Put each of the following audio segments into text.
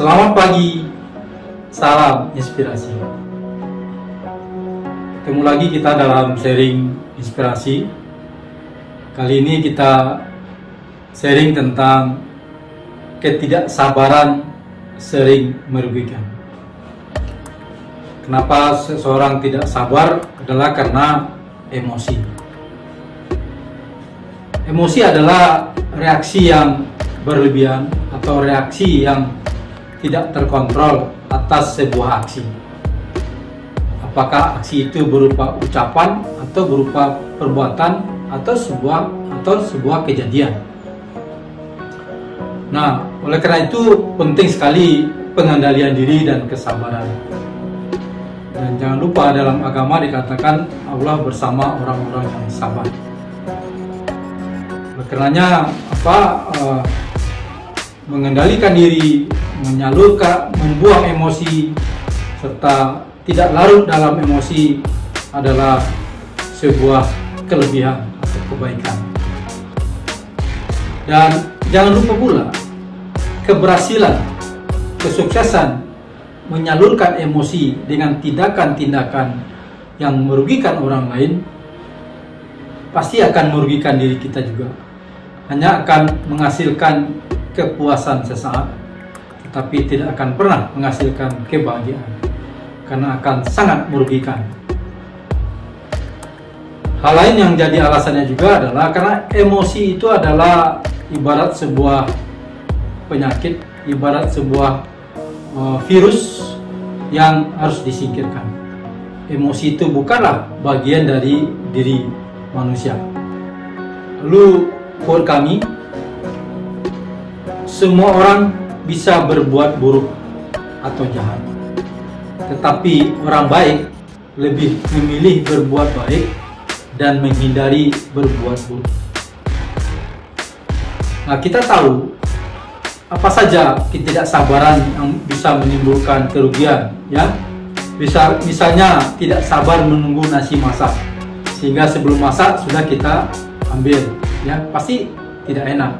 Selamat pagi, salam inspirasi. Ketemu lagi kita dalam sharing inspirasi. Kali ini kita sharing tentang ketidaksabaran sering merugikan. Kenapa seseorang tidak sabar adalah karena emosi. Emosi adalah reaksi yang berlebihan atau reaksi yang tidak terkontrol atas sebuah aksi. Apakah aksi itu berupa ucapan atau berupa perbuatan atau sebuah kejadian. Nah, oleh karena itu penting sekali pengendalian diri dan kesabaran. Dan jangan lupa dalam agama dikatakan Allah bersama orang-orang yang sabar. Oleh karenanya mengendalikan diri, menyalurkan, membuang emosi, serta tidak larut dalam emosi adalah sebuah kelebihan atau kebaikan. Dan jangan lupa pula, keberhasilan, kesuksesan menyalurkan emosi dengan tindakan-tindakan yang merugikan orang lain pasti akan merugikan diri kita juga. Hanya akan menghasilkan kepuasan sesaat, tetapi tidak akan pernah menghasilkan kebahagiaan, karena akan sangat merugikan. Hal lain yang jadi alasannya juga adalah karena emosi itu adalah ibarat sebuah penyakit, ibarat sebuah virus yang harus disingkirkan. Emosi itu bukanlah bagian dari diri manusia. Lalu quote kami, semua orang bisa berbuat buruk atau jahat, tetapi orang baik lebih memilih berbuat baik dan menghindari berbuat buruk. Nah, kita tahu apa saja ketidaksabaran yang bisa menimbulkan kerugian, ya. Misalnya tidak sabar menunggu nasi masak, sehingga sebelum masak sudah kita ambil, ya, pasti tidak enak.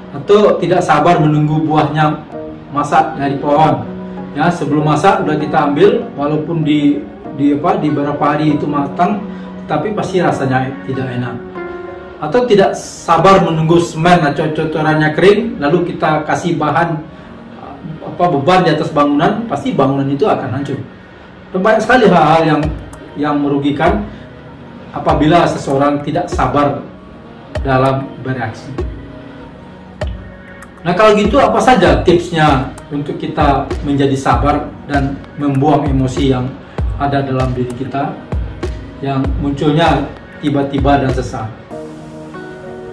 Atau tidak sabar menunggu buahnya masak dari pohon, ya, sebelum masak sudah kita ambil, walaupun di beberapa hari itu matang, tapi pasti rasanya tidak enak. Atau tidak sabar menunggu semen atau cocorannya kering, lalu kita kasih bahan beban di atas bangunan, pasti bangunan itu akan hancur. Dan banyak sekali hal-hal yang merugikan apabila seseorang tidak sabar dalam bereaksi. Nah, kalau gitu apa saja tipsnya untuk kita menjadi sabar dan membuang emosi yang ada dalam diri kita yang munculnya tiba-tiba dan sesaat?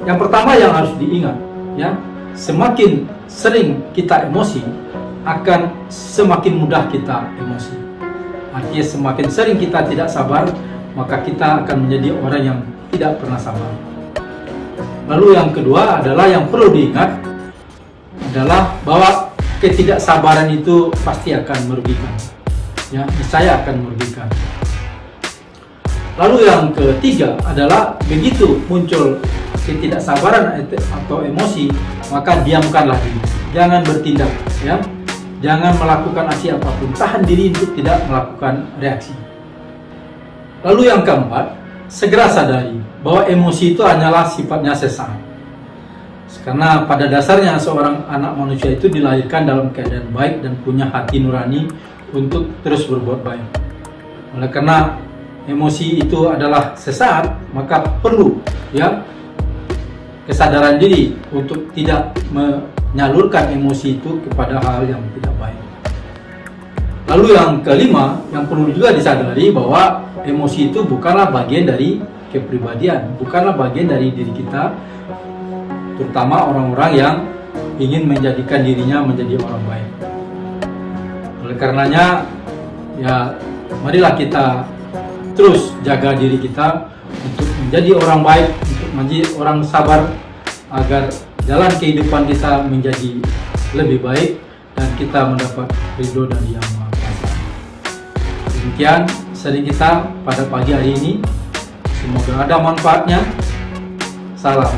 Yang pertama yang harus diingat, ya, semakin sering kita emosi akan semakin mudah kita emosi. Artinya semakin sering kita tidak sabar, maka kita akan menjadi orang yang tidak pernah sabar. Lalu yang kedua adalah yang perlu diingat adalah bahwa ketidaksabaran itu pasti akan merugikan, ya, niscaya akan merugikan. Lalu yang ketiga adalah begitu muncul ketidaksabaran atau emosi, maka diamkanlah diri, jangan bertindak, ya, jangan melakukan aksi apapun, tahan diri untuk tidak melakukan reaksi. Lalu yang keempat, segera sadari bahwa emosi itu hanyalah sifatnya sesaat. Karena pada dasarnya seorang anak manusia itu dilahirkan dalam keadaan baik dan punya hati nurani untuk terus berbuat baik. Oleh karena emosi itu adalah sesaat, maka perlu, ya, kesadaran diri untuk tidak menyalurkan emosi itu kepada hal yang tidak baik. Lalu yang kelima, yang perlu juga disadari bahwa emosi itu bukanlah bagian dari kepribadian, bukanlah bagian dari diri kita, terutama orang-orang yang ingin menjadikan dirinya menjadi orang baik. Oleh karenanya, ya, marilah kita terus jaga diri kita untuk menjadi orang baik, untuk menjadi orang sabar, agar jalan kehidupan kita menjadi lebih baik dan kita mendapat ridho dari Yang Maha Kuasa. Demikian sharing kita pada pagi hari ini. Semoga ada manfaatnya. Salam